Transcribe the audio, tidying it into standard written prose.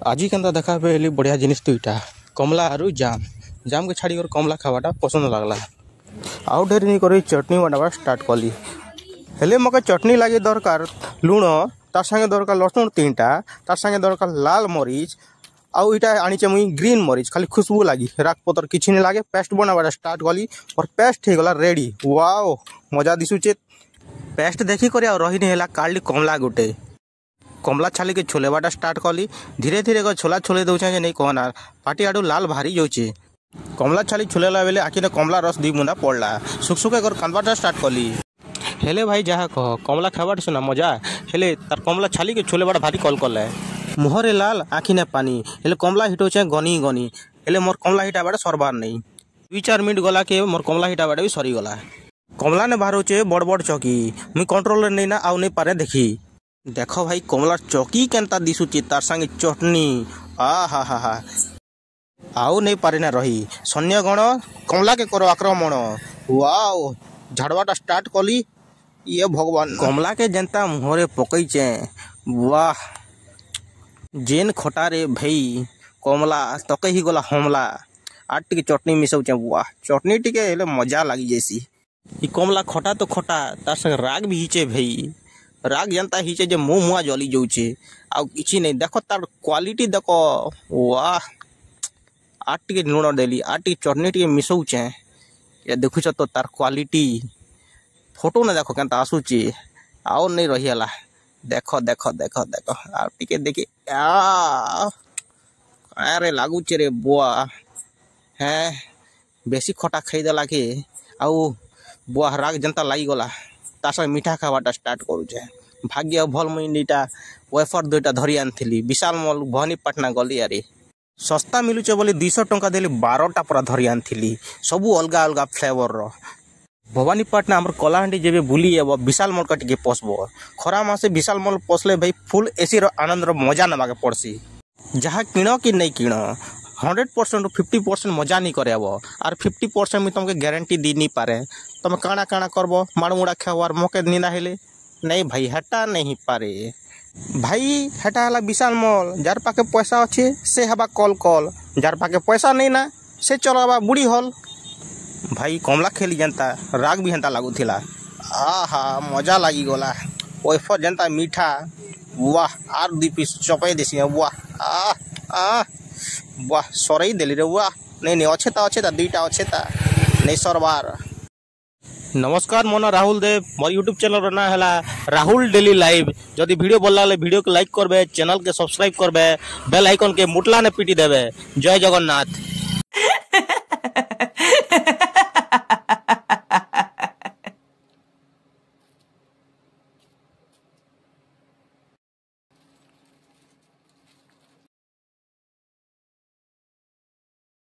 आज के देखा पे बढ़िया जिनिस दुईटा कमला आरु जाम जाम के छाड़ी कमला खावाटा पसंद लगला। आउ ढेर नहीं करी चटनी बनावा स्टार्ट कली। हेले मके चटनी लगे दरकार लुण तार संगे दरकार लसुन 3टा तार संगे दरकार लाल मरीच आउ इटा आनीचे मुई ग्रीन मरीच खाली खुशबू लगी राग पतर किछि नहीं लगे। पेस्ट बनावा स्टार्ट कली और पेस्ट हो गला रेडी। वाओ मजा दिसुचे। पेस्ट देखी कर रही नहीं है काली कमला गुटे कमला छाली के छोलेवाटा स्टार्ट कली। धीरे धीरे छोला छोले दौचे नहीं कहना पाटी आडू लाल भारी जाऊे। कमला छाली छोलेला बेले आखिने कमला रस 2 बुंदा पड़ला सुख कांदवाटा स्टार्ट कली। हेले भाई जहाँ कह कमला खावाट सुना मजा हेले तार कमला छाली के छोलेवाटा भारी कल कले मुहरे लाल आखिने पानी हेले कमला हिटोचे गनी गनी हेले मोर कमला हिटा बाटे सरबार नहीं 2-4 मिनट गला के मोर कमला हिटा बाटे भी सरीगला। कमला ने बाहर बड़ बड़ चौकी मुई कंट्रोल नहीं ना आउ नहीं पारे देखी। देख भाई कमला चौकी केनता दिशुची तार संगे चटनी हा आउ नहीं पारे ना रही। सैन्यगण कमला के करो आक्रमण। वाओ झाड़वाटा स्टार्ट कली। ये भगवान कमला के जनता मुहरे पकईचे। वाह जेन खटारे भाई कमला तक ही गला हमला आठ टी चटनी मिसौचे। वाह चटनी टी के मजा लगी जैसी। कमला खटा तो खटा तार संगे राग भी हिचे भाई राग जनता हिचे जे मुँह मुआ जली जाऊे आउ किसी नहीं। देख तार क्वालिटी देख। वाह आठ टी लुण देली आठ टी चटनी टी मिसौचे ये देखुच तो तार क्वालिटी फोटो ने देख के आसूचे आउ नहीं रहीला। देख देख देख देख आ टिके देखी अरे लगुचे रे बुआ है बेसी खटा खाईदेला कि आउ बुआ राग जनता लगी गला तार मीठा खावाटा स्टार्ट करुचे। भाग्य भल मुई 2टा वेफर 2टा धरी आनी विशाल मॉल भवानीपाटना गली यारे सस्ता मिलुचे बोली 200 टंका देली 12टा पूरा धरी आनी सबू अलग अलग फ्लेवर रो। भवानीपाटना आम कलाहांडी जेबे बुली एब विशाल मॉल का टिके पसब खरा मासे विशाल मॉल पसले भाई फुल एसी रो आनंद रो मजा नबाके पड़सी। जहाँ किण कि नहीं किण 100% 50% मजा नहीं करे आर 50% में तुमके गारंटी दी नहीं पारे। तुम काଣା काଣା करब माड़मुड़ा खेवार मौके निना हेले नहीं भाई हटा नहीं पारे भाई हटा है विशाल मॉल जार पाके पैसा अच्छे से हवा कल कल जार पाके पैसा नहीं ना से चलवा बुढ़ी हल। भाई कमला खेली जनता राग भी हेंता लगुला आहा मजा लगी गला। वेफर जनता मीठा वाह आर 2 पीस चपई देसी वाह वाह सरई देली रे वाह नहीं अच्छे 2टा अच्छे नहीं सरबार। नमस्कार मो ना राहुल देव मोर यूट्यूब चैनल ना है राहुल डेली लाइव। जदि वीडियो भल लगे वीडियो को लाइक करबे चैनल के सब्सक्राइब करबे बेल आइकन के मुटला ने पीटी देबे। जय जगन्नाथ।